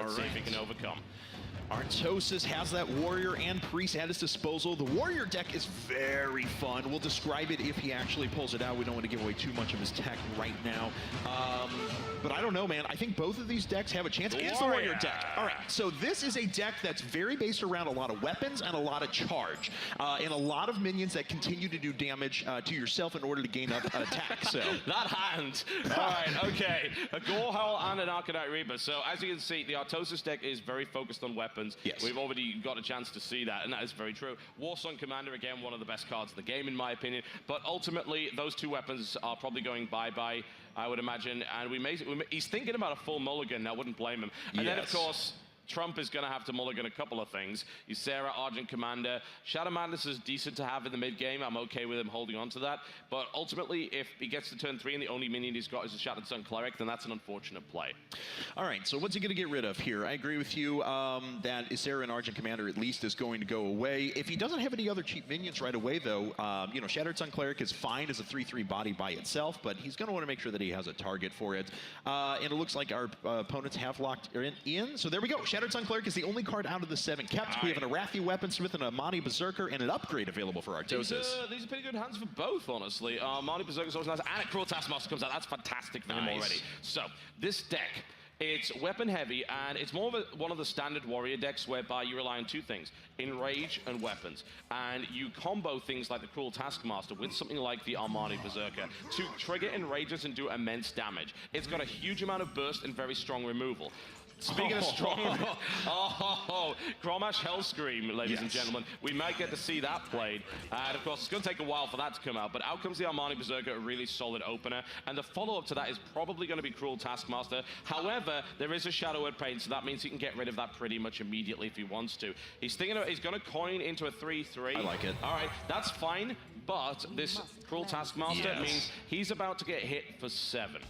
Let's see if he can overcome. Artosis has that warrior and priest at his disposal. The warrior deck is very fun. We'll describe it if he actually pulls it out. We don't want to give away too much of his tech right now. But I don't know, man. I think both of these decks have a chance. It's the warrior deck. All right, so this is a deck that's very based around a lot of weapons and a lot of charge. And a lot of minions that continue to do damage to yourself in order to gain up attack. So that hand. All right, okay. A Gore Howl and an Arcanite Reaper. So as you can see, the Artosis deck is very focused on weapons. Yes. We've already got a chance to see that, and that is very true. Warsong Commander, again, one of the best cards of the game, in my opinion. But ultimately, those two weapons are probably going bye-bye, I would imagine. And he's thinking about a full mulligan. I wouldn't blame him. And then, of course, Trump is going to have to mulligan a couple of things. Ysera, Argent Commander. Shadow Madness is decent to have in the mid-game. I'm okay with him holding on to that. But ultimately, if he gets to turn 3 and the only minion he's got is a Shattered Sun Cleric, then that's an unfortunate play. All right, so what's he going to get rid of here? I agree with you that Ysera and Argent Commander at least is going to go away. If he doesn't have any other cheap minions right away, though, you know, Shattered Sun Cleric is fine as a 3/3 body by itself, but he's going to want to make sure that he has a target for it. And it looks like our opponents have locked in. So there we go. Shattered Sun Cleric is the only card out of the 7 kept. We have an Arathi Weaponsmith and a Mani Berserker and an upgrade available for Artosis. These are pretty good hands for both, honestly. Mani Berserker is always nice, and a Cruel Taskmaster comes out. That's fantastic for him already. So this deck, it's weapon heavy, and it's more of one of the standard warrior decks whereby you rely on 2 things, enrage and weapons. And you combo things like the Cruel Taskmaster with something like the Armani Berserker to trigger enrages and do immense damage. It's got a huge amount of burst and very strong removal. Speaking of strong, Grommash Hellscream, ladies and gentlemen. We might get to see that played. And of course, it's going to take a while for that to come out, but out comes the Armani Berserker, a really solid opener. And the follow-up to that is probably going to be Cruel Taskmaster. However, there is a Shadow Word Pain, so that means he can get rid of that pretty much immediately if he wants to. He's thinking he's going to coin into a 3/3. I like it. All right, that's fine, but this Cruel Taskmaster means he's about to get hit for 7.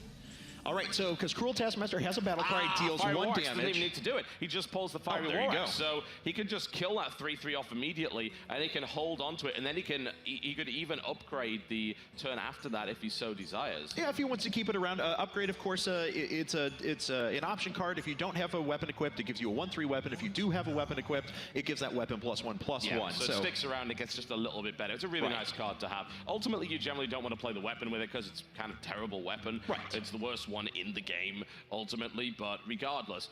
All right, so because Cruel Taskmaster has a battle cry, it deals 1 damage. Doesn't even need to do it. He just pulls the Fiery War Axe. So he can just kill that 3/3 off immediately, and he can hold onto it, and then he could even upgrade the turn after that if he so desires. Yeah, if he wants to keep it around. Upgrade, of course, it's an option card. If you don't have a weapon equipped, it gives you a 1/3 weapon. If you do have a weapon equipped, it gives that weapon +1/+1. So it sticks around, it gets just a little bit better. It's a really nice card to have. Ultimately, you generally don't want to play the weapon with it because it's kind of terrible weapon. It's the worst one in the game, ultimately, but regardless.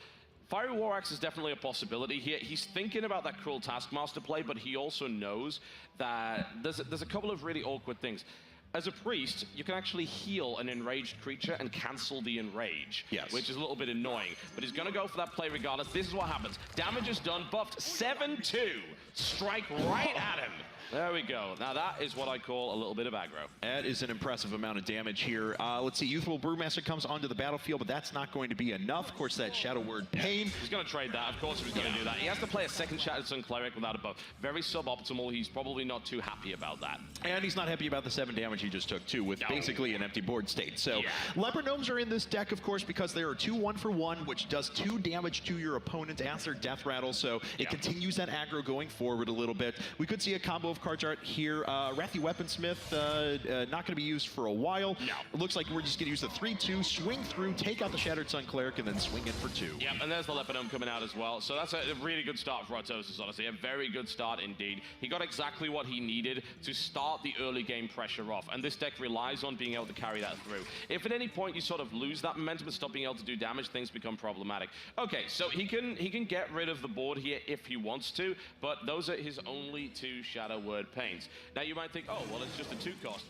Fiery War Axe is definitely a possibility here. He's thinking about that Cruel Taskmaster play, but he also knows that there's a couple of really awkward things. As a priest, you can actually heal an enraged creature and cancel the enrage, which is a little bit annoying. But he's going to go for that play regardless. This is what happens. Damage is done, buffed 7/2. Strike right at him. There we go. Now that is what I call a little bit of aggro. That is an impressive amount of damage here. Let's see, Youthful Brewmaster comes onto the battlefield, but that's not going to be enough. Of course, that Shadow Word Pain. He's going to trade that. Of course he was going to do that. He has to play a second Shattered Sun Cleric without a buff. Very suboptimal. He's probably not too happy about that. And he's not happy about the 7 damage he just took, too, with basically an empty board state. So Leopard Gnomes are in this deck, of course, because they are 2 1-for-1, which does 2 damage to your opponent as their death rattle. So it continues that aggro going forward a little bit. We could see a combo of cards art here. Arathi Weaponsmith, not going to be used for a while. It looks like we're just going to use the 3/2, swing through, take out the Shattered Sun Cleric, and then swing in for 2. Yep, and there's the Leopard Gnome coming out as well. So that's a really good start for Artosis, honestly. A very good start indeed. He got exactly what he needed to start the early game pressure off, and this deck relies on being able to carry that through. If at any point you sort of lose that momentum and stop being able to do damage, things become problematic. Okay, so he can get rid of the board here if he wants to, but those are his only 2 Shadow Word Pains. Now you might think, oh, well, it's just a 2 cost.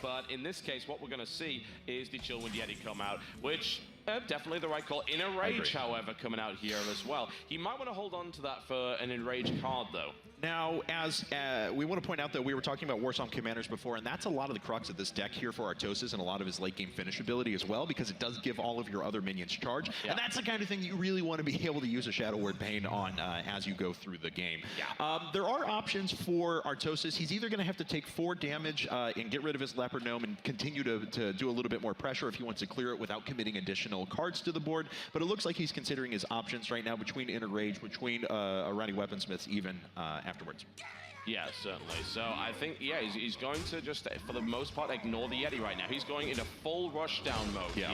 But in this case, what we're going to see is the Chillwind Yeti come out, which definitely the right call. In a Rage, however, coming out here as well. He might want to hold on to that for an Enrage card, though. Now, as we want to point out that we were talking about Warsong Commanders before, and that's a lot of the crux of this deck here for Artosis and a lot of his late game finish ability as well, because it does give all of your other minions charge. And that's the kind of thing you really want to be able to use a Shadow Word Pain on as you go through the game. There are options for Artosis. He's either going to have to take 4 damage and get rid of his Leopard Gnome and continue to do a little bit more pressure if he wants to clear it without committing additional cards to the board. But it looks like he's considering his options right now between Inner Rage, between Arathi Weaponsmiths even afterwards. Yeah, certainly. So I think, yeah, he's going to just, for the most part, ignore the Yeti right now. He's going into full rushdown mode here.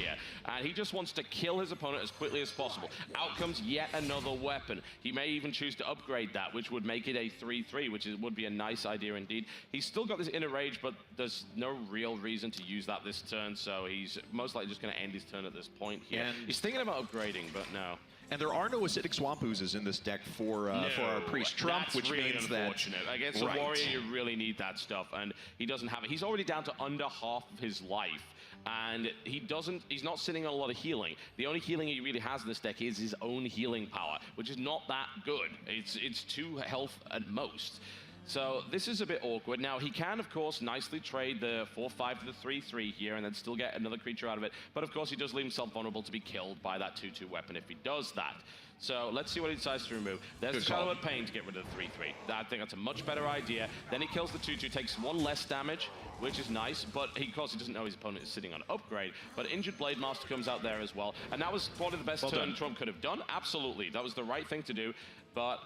And he just wants to kill his opponent as quickly as possible. Out comes yet another weapon. He may even choose to upgrade that, which would make it a 3-3, which would be a nice idea indeed. He's still got this inner rage, but there's no real reason to use that this turn, so he's most likely just going to end his turn at this point here. And he's thinking about upgrading, but no. And there are no acidic swamp oozes in this deck for our priest Trump, which really means unfortunate. Against a warrior, you really need that stuff, and he doesn't have it. He's already down to under half of his life, and he's not sitting on a lot of healing. The only healing he really has in this deck is his own healing power, which is not that good. It's 2 health at most. So this is a bit awkward. Now, he can, of course, nicely trade the 4-5 to the 3-3 here and then still get another creature out of it. But, of course, he does leave himself vulnerable to be killed by that 2-2 weapon if he does that. So let's see what he decides to remove. There's the Shadow of Pain to get rid of the 3-3. I think that's a much better idea. Then he kills the 2-2, takes 1 less damage, which is nice. But, of course, he doesn't know his opponent is sitting on upgrade. But Injured Blade Master comes out there as well. And that was probably the best turn Trump could have done. Absolutely. That was the right thing to do. But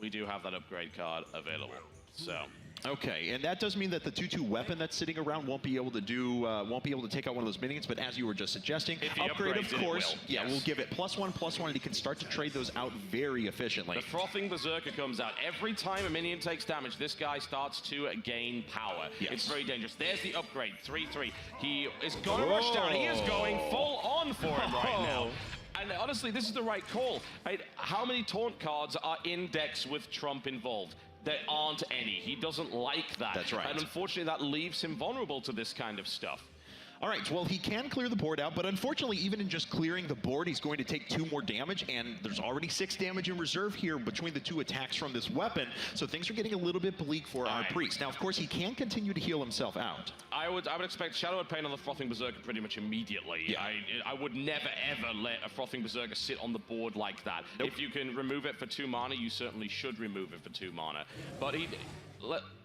we do have that upgrade card available. So. Okay, and that does mean that the 2-2 weapon that's sitting around won't be able to take out one of those minions. But as you were just suggesting, upgrade, of course, will give it +1/+1, and he can start to trade those out very efficiently. The Frothing Berserker comes out. Every time a minion takes damage, this guy starts to gain power. It's very dangerous. There's the upgrade, 3-3. He is going to rush down. He is going full on for him right now. And honestly, this is the right call. Right? How many taunt cards are in decks with Trump involved? There aren't any. He doesn't like that. That's right. And unfortunately, that leaves him vulnerable to this kind of stuff. All right, well, he can clear the board out, but unfortunately, even in just clearing the board, he's going to take 2 more damage, and there's already 6 damage in reserve here between the 2 attacks from this weapon, so things are getting a little bit bleak for our priest. Now, of course, he can continue to heal himself out. I would expect Shadow of Pain on the Frothing Berserker pretty much immediately. I would never, ever let a Frothing Berserker sit on the board like that. If you can remove it for 2 mana, you certainly should remove it for 2 mana. But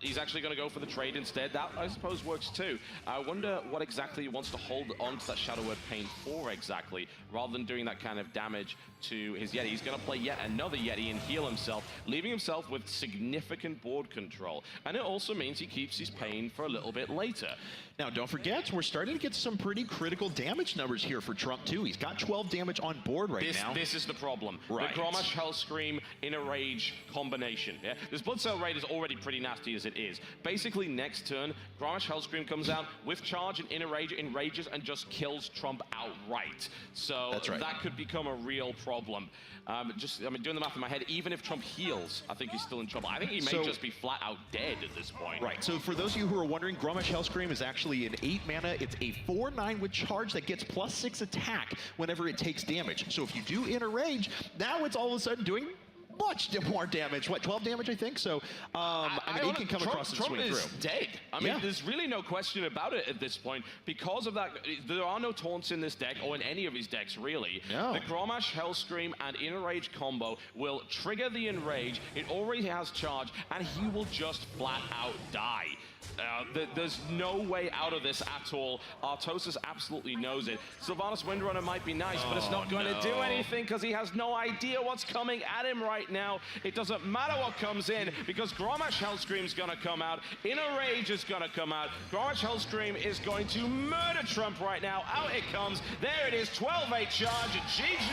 he's actually going to go for the trade instead. That, I suppose, works too. I wonder what exactly he wants to hold on to that Shadow of Pain for exactly, rather than doing that kind of damage to his Yeti. He's going to play yet another Yeti and heal himself, leaving himself with significant board control. And it also means he keeps his pain for a little bit later. Now, don't forget, we're starting to get some pretty critical damage numbers here for Trump, too. He's got 12 damage on board now. This is the problem. The Grommash Hellscream Inner Rage combination. This Blood Cell Raid is already pretty nasty as it is. Basically, next turn, Grommash Hellscream comes out with charge and Inner Rage, enrages, and just kills Trump outright. So that could become a real problem. Doing the math in my head, even if Trump heals, I think he's still in trouble. I think he may just be flat out dead at this point. Right, so for those of you who are wondering, Grommash Hellscream is actually an 8 mana. It's a 4/9 with charge that gets +6 attack whenever it takes damage. So if you do Inner Rage, now it's all of a sudden doing much more damage. What, 12 damage, I think? So, he can come across and swing through. Trump is dead. There's really no question about it at this point. Because of that, there are no taunts in this deck, or in any of his decks, really. The Grommash Hellscream and Inner Rage combo will trigger the Enrage. It already has charge, and he will just flat out die. There's no way out of this at all. Artosis absolutely knows it. Sylvanas Windrunner might be nice, but it's not going to do anything because he has no idea what's coming at him right now. It doesn't matter what comes in because Grommash Hellscream's going to come out. Inner Rage is going to come out. Grommash Hellscream is going to murder Trump right now. Out it comes. There it is. 12-8 charge. GG.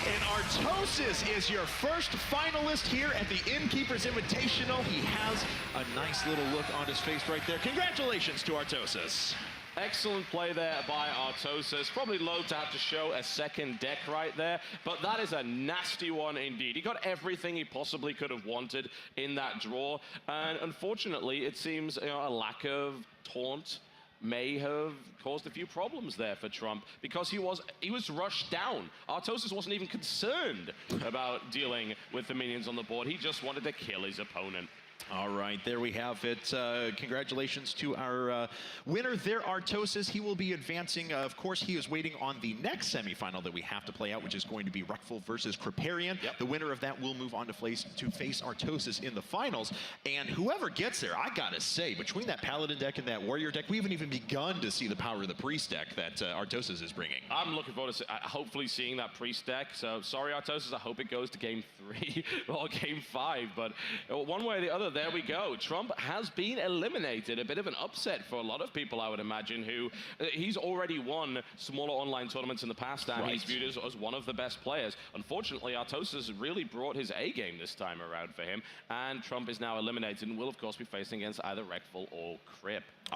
And Artosis is your first finalist here at the InnKeepers Invitational. He has a nice little look on his face right there. Congratulations to Artosis. Excellent play there by Artosis. Probably low to have to show a second deck right there, but that is a nasty one indeed. He got everything he possibly could have wanted in that draw, and unfortunately, it seems a lack of taunt may have caused a few problems there for Trump because he was rushed down. Artosis wasn't even concerned about dealing with the minions on the board. He just wanted to kill his opponent. All right, there we have it. Congratulations to our winner there, Artosis. He will be advancing. Of course, he is waiting on the next semifinal that we have to play out, which is going to be Ruckful versus Kriparian. The winner of that will move on to face Artosis in the finals. And whoever gets there, I gotta say, between that Paladin deck and that Warrior deck, we haven't even begun to see the power of the Priest deck that Artosis is bringing. I'm looking forward to hopefully seeing that Priest deck. So sorry, Artosis. I hope it goes to Game 3 or Game 5. But one way or the other, there we go. Trump has been eliminated. A bit of an upset for a lot of people, I would imagine, who he's already won smaller online tournaments in the past, and he's viewed as one of the best players. Unfortunately, Artosis really brought his A game this time around for him, and Trump is now eliminated and will, of course, be facing against either Reckful or Crip.